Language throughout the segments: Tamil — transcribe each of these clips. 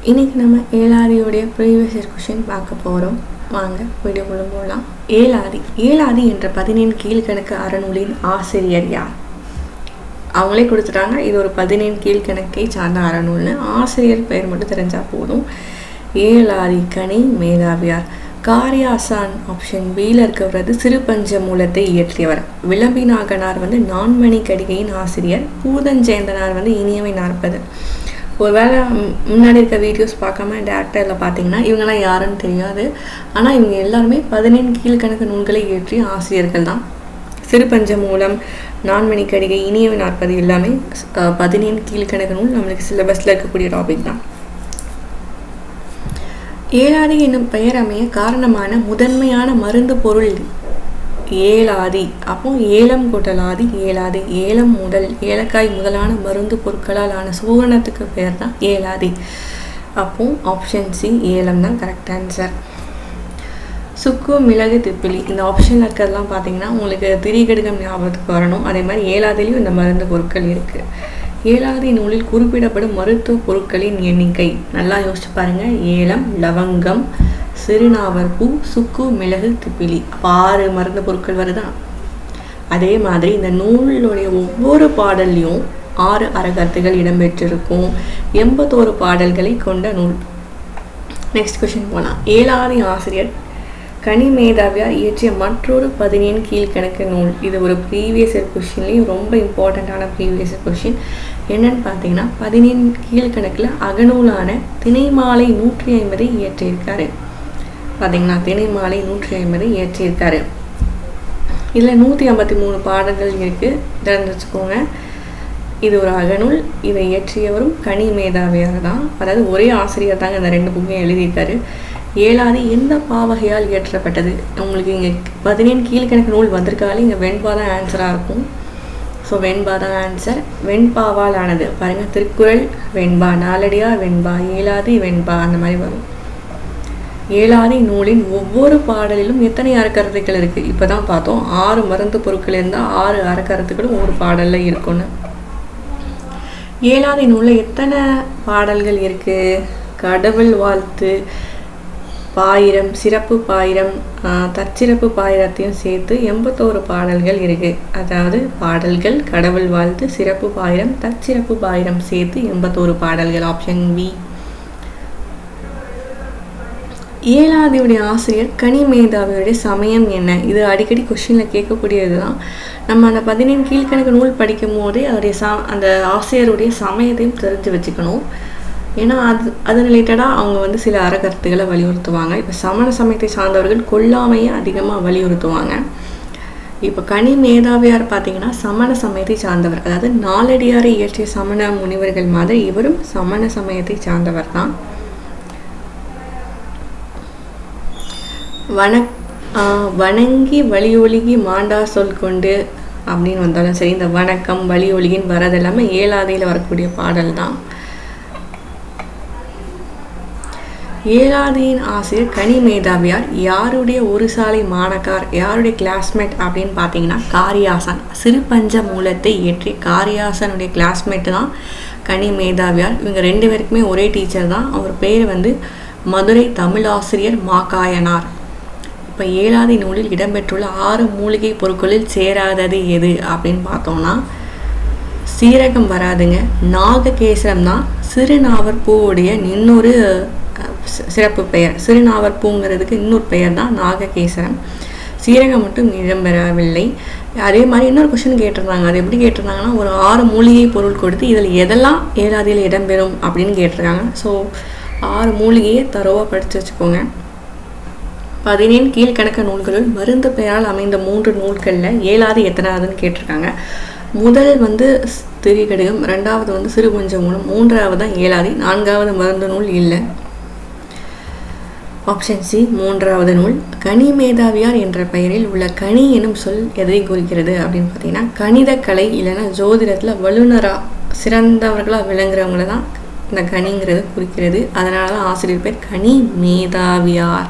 இன்றைக்கி நம்ம ஏலாதியோடைய ப்ரீவியஸ் இயர் கொஷின் பார்க்க போகிறோம். வாங்க வீடியோக்குள்ள போகலாம். ஏலாதி என்ற 17 கீழ்கணக்கு அறநூலின் ஆசிரியர் யார்? அவங்களே கொடுத்துட்டாங்க, இது ஒரு 17 கீழ்கணக்கை சார்ந்த அறநூல்னு. ஆசிரியர் பெயர் மட்டும் தெரிஞ்சால் போதும். ஏலாதி கனி மேதாவியார். காரியாசான் ஆப்ஷன் பியில் இருக்கிறது சிறுபஞ்ச மூலத்தை இயற்றியவர். விளம்பிநாகனார் நான்மணி கடிகையின் ஆசிரியர். பூதஞ்சேந்தனார் இனியவை 40. ஒரு வேளை முன்னாடி இருக்க வீடியோஸ் பார்க்காம டேரக்டரில் பார்த்தீங்கன்னா இவங்கெல்லாம் யாருன்னு தெரியாது. ஆனால் இவங்க எல்லாருமே 17 கீழ்கணக்கு நூல்களை இயற்றிய ஆசிரியர்கள் தான். சிறுபஞ்ச மூலம், நான்மணி கடிகை, இனியவை 40 எல்லாமே 17 கீழ்கணக்கு நூல். நம்மளுக்கு சிலபஸில் இருக்கக்கூடிய டாபிக் தான். ஏலாதி என்னும் பெயர் அமைய காரணமான முதன்மையான மருந்து பொருள் ஏலாதி. அப்போ ஏலம் கூட்டலாதி ஏலாதி. ஏலம் முதல், ஏலக்காய் முதலான மருந்து பொருட்களால் ஆன சூரணத்துக்கு பெயர் தான் ஏலாதி. அப்போ ஆப்ஷன் சி ஏலம் தான் கரெக்ட் ஆன்சர். சுக்கு, மிளகு, திப்பிலி இந்த ஆப்ஷனில் இருக்கிறதுலாம் பார்த்தீங்கன்னா உங்களுக்கு திரிகடுகம் ஞாபகத்துக்கு வரணும். அதே மாதிரி ஏலாதிலையும் இந்த மருந்து பொருட்கள் இருக்குது. ஏலாதி நூலில் குறிப்பிடப்படும் மருத்துவ பொருட்களின் எண்ணிக்கை நல்லா யோசிச்சு பாருங்கள். ஏலம், லவங்கம், சிறுநாவற்பூ, சுக்கு, மிளகு, திப்பிலி 6 மருந்து பொருட்கள் வருதா? அதே மாதிரி இந்த நூலுடைய ஒவ்வொரு பாடல்லையும் 6 அறக்கருத்துகள் இடம்பெற்றிருக்கும். 81 பாடல்களை கொண்ட நூல். நெக்ஸ்ட் கொஸ்டின் போகலாம். ஏலாதி ஆசிரியர் கனி மேதாவியார் இயற்றிய மற்றொரு 17 கீழ்கணக்கு நூல். இது ஒரு ப்ரீவியஸ் இயர் கொஸ்டின்லேயும் ரொம்ப இம்பார்ட்டண்ட்டான ப்ரீவியஸ் இயர் கொஸ்டின். என்னன்னு பார்த்தீங்கன்னா 17 கீழ்கணக்கில் அகநூலான திணைமாலை 150 இயற்றியிருக்காரு. பார்த்தீங்கன்னா திணைமாலை 150 இயற்றியிருக்காரு. இதில் 153 பாடல்கள் இருக்குது. திறந்து வச்சுக்கோங்க. இது ஒரு அகநூல். இதை இயற்றியவரும் கனி மேதாவியார் தான். அதாவது ஒரே ஆசிரியர் தாங்க இந்த 2 புக்கையும் எழுதியிருக்காரு. ஏலாதி எந்த பாவகையால் இயற்றப்பட்டது? உங்களுக்கு இங்கே 17 கீழ்கணக்கு நூல் வந்திருக்காலே இங்கே வெண்பா தான் ஆன்சராக இருக்கும். ஸோ வெண்பா தான் ஆன்சர். வெண்பாவால் ஆனது பாருங்கள். திருக்குறள் வெண்பா, நாலடியார் வெண்பா, ஏலாதி வெண்பா, அந்த மாதிரி வரும். ஏலாதி நூலின் ஒவ்வொரு பாடலிலும் எத்தனை அறக்கருத்துக்கள் இருக்குது? இப்போ தான் பார்த்தோம். 6 மருந்து பொருட்கள் இருந்தால் 6 அறக்கருத்துக்களும் ஒரு பாடலில் இருக்குன்னு. ஏலாதி நூலில் எத்தனை பாடல்கள் இருக்குது? கடவுள் வாழ்த்து, பாயிரம், சிறப்பு பாயிரம், தற்சிறப்பு பாயிரத்தையும் சேர்த்து 81 பாடல்கள் இருக்குது. அதாவது பாடல்கள் கடவுள் வாழ்த்து, சிறப்பு பாயிரம், தற்சிறப்பு பாயிரம் சேர்த்து 81 பாடல்கள். Option B. ஏலாதியுடைய ஆசிரியர் கனி மேதாவியுடைய சமயம் என்ன? இது அடிக்கடி கொஸ்டினில் கேட்கக்கூடியது தான். நம்ம அந்த 17 கீழ்கணக்கு நூல் படிக்கும் போதே அதோடைய அந்த ஆசிரியருடைய சமயத்தையும் தெரிஞ்சு வச்சுக்கணும். ஏன்னா அது ரிலேட்டடாக அவங்க சில அறக்கருத்துக்களை வலியுறுத்துவாங்க. இப்போ சமண சமயத்தை சார்ந்தவர்கள் கொல்லாமையை அதிகமாக வலியுறுத்துவாங்க. இப்போ கனி மேதாவியார் பார்த்தீங்கன்னா சமண சமயத்தை சார்ந்தவர். அதாவது நாலடியாரை இயற்றிய சமண முனிவர்கள் மாதிரி இவரும் சமண சமயத்தை சார்ந்தவர் தான். வணங்கி வழியொழுகி மாண்டா சொல் கொண்டு அப்படின்னு வந்தாலும் சரி, இந்த வணக்கம் வழியொழுகின்னு வரது எல்லாமே ஏலாதியில் வரக்கூடிய பாடல் தான். ஏலாதியின் ஆசிரியர் கனி மேதாவியார் யாருடைய ஒரு சாலை மாணக்கார், யாருடைய கிளாஸ்மேட் அப்படின்னு பார்த்தீங்கன்னா காரியாசான். சிறுபஞ்ச மூலத்தை இயற்றி காரியாசனுடைய கிளாஸ்மேட்டு தான் கனி மேதாவியார். இவங்க 2 பேருக்குமே ஒரே டீச்சர் தான். அவர் பேர் மதுரை தமிழாசிரியர் மாகாயனார். இப்போ ஏலாதி நூலில் இடம்பெற்றுள்ள 6 மூலிகை பொருட்களில் சேராதது எது அப்படின்னு பார்த்தோம்னா சீரகம் வராதுங்க. நாககேசரம் தான் சிறுநாவற்பூவுடைய இன்னொரு சிறப்பு பெயர். சிறுநாவற்பூங்கிறதுக்கு இன்னொரு பெயர் தான் நாககேசரம். சீரகம் மட்டும் இடம்பெறவில்லை. அதே மாதிரி இன்னொரு கொஸ்டின் கேட்டிருந்தாங்க. அது எப்படி கேட்டிருந்தாங்கன்னா ஒரு 6 மூலிகை பொருள் கொடுத்து இதில் எதெல்லாம் ஏலாதியில் இடம்பெறும் அப்படின்னு கேட்டிருக்காங்க. ஸோ 6 மூலிகையை தரோவாக படித்து வச்சுக்கோங்க. 17 கீழ்கணக்கு நூல்களுள் மருந்து பெயரால் அமைந்த 3 நூல்களில் ஏலாதி எத்தனாவதுன்னு கேட்டிருக்காங்க. முதல் திரிகடுகம், 2வது சிறுபஞ்ச மூலம், 3வது தான் ஏலாதி, 4வது மருந்து நூல் இல்லை. ஆப்ஷன் சி 3வது நூல். கனி மேதாவியார் என்ற பெயரில் உள்ள கனி எனும் சொல் எதை குறிக்கிறது அப்படின்னு பார்த்தீங்கன்னா கணித கலை இல்லைன்னா ஜோதிடத்தில் வல்லுநராக சிறந்தவர்களாக விளங்குறவங்கள தான் இந்த கனிங்கிறது குறிக்கிறது. அதனால தான் ஆசிரியர் பேர் கனி மேதாவியார்.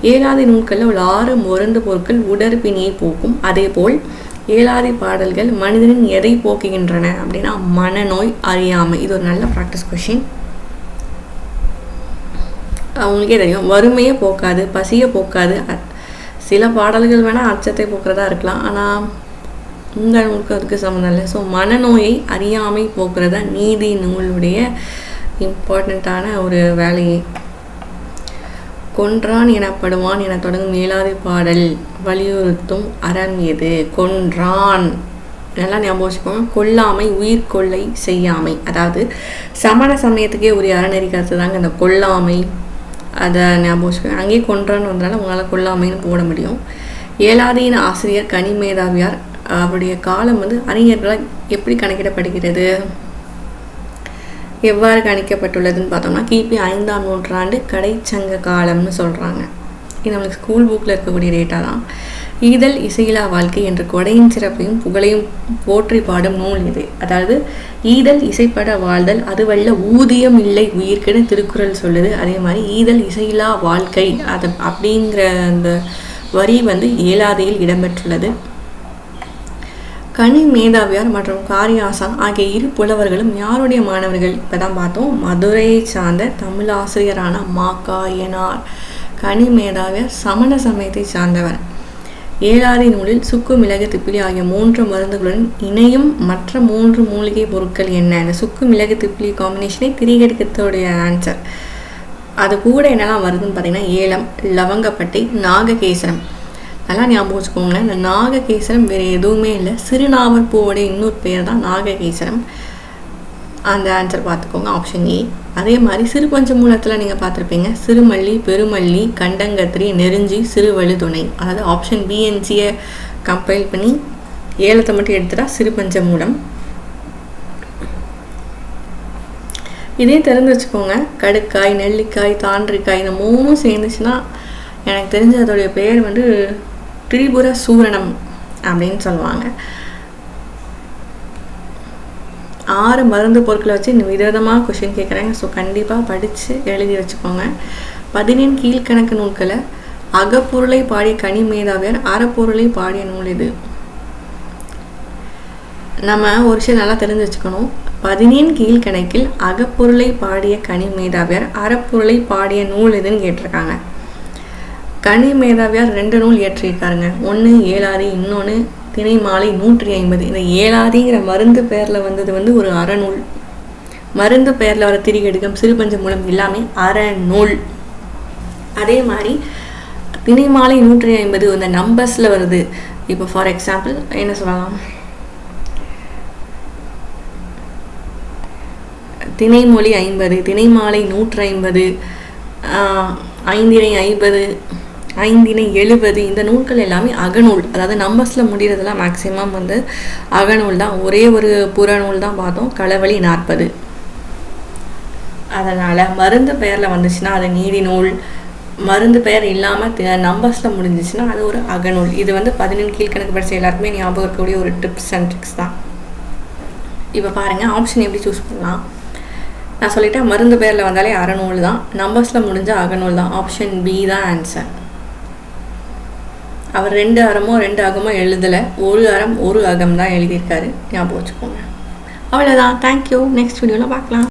ஏலாதி நூல்களில் உள்ள 6 மருந்து பொருட்கள் உடற்பிணியை போக்கும். அதே போல் ஏலாதி பாடல்கள் மனிதனின் எதை போக்குகின்றன அப்படின்னா மனநோய், அறியாமை. இது ஒரு நல்ல ப்ராக்டிஸ் கொஷின். அவங்களுக்கே தெரியும். வறுமையை போக்காது, பசியை போக்காது. சில பாடல்கள் வேணால் அச்சத்தை போக்குறதா இருக்கலாம், ஆனால் இந்த நூலுக்கு அதுக்கு சம்மந்தம் இல்லை. ஸோ மனநோயை அறியாமை போக்குறதா நீதி நூலுடைய இம்பார்ட்டண்ட்டான ஒரு வேலையே. கொன்றான் எனப்படுவான் என தொடங்கும் ஏழாவது பாடல் வலியுறுத்தும் அறம் எது? கொன்றான், நல்லா ஞாபகம் வச்சுக்கோங்க. கொல்லாமை, உயிர் கொள்ளை செய்யாமை. அதாவது சமண சமயத்துக்கே உரிய அறநெறி கருத்து தாங்க இந்த கொல்லாமை. அதை ஞாபகம் வச்சுக்கோங்க. அங்கேயே கொன்றான்னு வந்தாலும் உங்களால் கொல்லாமைன்னு போட முடியும். ஏழாதியின் ஆசிரியர் கனிமேதாவியார். அவருடைய காலம் அறிஞர்களால் எப்படி கணக்கிடப்படுகிறது, எவ்வாறு கணிக்கப்பட்டுள்ளதுன்னு பார்த்தோம்னா கிபி 5ஆம் நூற்றாண்டு கடைச்சங்க காலம்னு சொல்கிறாங்க. இது நம்மளுக்கு ஸ்கூல் புக்கில் இருக்கக்கூடிய டேட்டா தான். ஈதல் இசையிலா வாழ்க்கை என்ற கொடையின் சிறப்பையும் புகழையும் போற்றி பாடும் நூல் இது. அதாவது ஈதல் இசைப்பட வாழ்தல் அதுவல்ல ஊதியம் இல்லை உயிர்க்குன்னு திருக்குறள் சொல்லுது. அதே மாதிரி ஈதல் இசையிலா வாழ்க்கை அது அப்படிங்கிற அந்த வரி ஏழாதியில் இடம்பெற்றுள்ளது. கனிமேதாவியார் மற்றும் காரியாசான் ஆகிய இரு புலவர்களும் யாருடைய மாணவர்கள்? இப்போ தான் பார்த்தோம். மதுரையை சார்ந்த தமிழ் ஆசிரியரான மாக்காயனார். கனிமேதாவியார் சமண சமயத்தை சார்ந்தவர். ஏழாதி நூலில் சுக்கு, மிளகு, திப்பிலி ஆகிய 3 மருந்துகளுடன் இணையும் மற்ற 3 மூலிகை பொருட்கள் என்ன? இந்த சுக்கு, மிளகு, திப்பிலி காம்பினேஷனே திரிகடுக்கத்தோடைய ஆன்சர். அது கூட என்னெல்லாம் வருதுன்னு பார்த்தீங்கன்னா ஏலம், லவங்கப்பட்டை, நாககேசரம். நல்லா ஞாபகம் வச்சுக்கோங்க. இந்த நாககேசரம் வேறு எதுவுமே இல்லை, சிறுநாவற்பூவோடைய இன்னொரு பேர் தான் நாககேசரம். அந்த ஆன்சர் பார்த்துக்கோங்க, ஆப்ஷன் ஏ. அதே மாதிரி சிறு பஞ்சமூலத்தில் நீங்கள் பார்த்துருப்பீங்க, சிறுமல்லி, பெருமல்லி, கண்டங்கத்திரி, நெருஞ்சி, சிறுவழுதுணை. அதாவது ஆப்ஷன் பிஎன்சியை கம்பைல் பண்ணி ஏலத்தை மட்டும் எடுத்துட்டா சிறு பஞ்சமூலம். இதே தெரிஞ்சு வச்சுக்கோங்க. கடுக்காய், நெல்லிக்காய், தாண்டிக்காய் இந்த 3 சேர்ந்துச்சுன்னா எனக்கு தெரிஞ்ச அதோடைய பேர் திரிபுர சூரணம் அப்படின்னு சொல்லுவாங்க. 6 மருந்து பொருட்களை வச்சு விதவிதமாக கொஷின் கேட்குறாங்க. ஸோ கண்டிப்பாக படித்து எழுதி வச்சுக்கோங்க. 14 கீழ்கணக்கு நூல்களை அகப்பொருளை பாடிய கனிமேதாவியார், அறப்பொருளை பாடிய நூல் இது. நம்ம ஒரு விஷயம் நல்லா தெரிஞ்சு வச்சுக்கணும். 14 கீழ்கணக்கில் அகப்பொருளை பாடிய கனிமேதாவியார், அறப்பொருளை பாடிய நூல் இதுன்னு கேட்டிருக்காங்க. கனிமேதாவியார் 2 நூல் இயற்றியிருக்காருங்க. ஒன்று ஏழாதி, இன்னொன்று திணைமாலை 150. இந்த ஏழாதிங்கிற மருந்து பெயரில் வந்தது ஒரு அறநூல். மருந்து பெயரில் வர திரிகடுகம், சிறுபஞ்சமூலம் எல்லாமே அறநூல். அதே மாதிரி திணைமாலை 150 இந்த நம்பர்ஸில் வருது. இப்போ ஃபார் எக்ஸாம்பிள் என்ன சொல்லலாம், திணைமொழி 50, திணைமாலை 150, ஐந்திணை 50, ஐந்திணை 70. இந்த நூல்கள் எல்லாமே அகநூல். அதாவது நம்பர்ஸில் முடிகிறதுலாம் மேக்சிமம் அகநூல் தான். ஒரே ஒரு புறநூல் தான் பார்த்தோம், களவழி 40. அதனால் மருந்து பெயரில் வந்துச்சுன்னா அது நீதி நூல், மருந்து பெயர் இல்லாமல் நம்பர்ஸில் முடிஞ்சிச்சுன்னா அது ஒரு அகநூல். இது 14 கீழ்கணக்கு படித்த எல்லாருக்குமே ஞாபகம் இருக்கக்கூடிய ஒரு டிப்ஸ் அண்ட் ட்ரிக்ஸ் தான். இப்போ பாருங்கள், ஆப்ஷன் எப்படி சூஸ் பண்ணலாம். நான் சொல்லிட்டேன், மருந்து பெயரில் வந்தாலே அறநூல் தான், நம்பர்ஸில் முடிஞ்ச அகநூல் தான். ஆப்ஷன் பி தான் ஆன்சர். அவர் 2 அறமோ 2 அகமோ எழுதலை, 1 அறம் 1 அகம் தான் எழுதியிருக்காரு. ஞாபகம் வச்சுக்கோங்க. அவ்வளோதான். தேங்க்யூ. நெக்ஸ்ட் வீடியோவில் பார்க்கலாம்.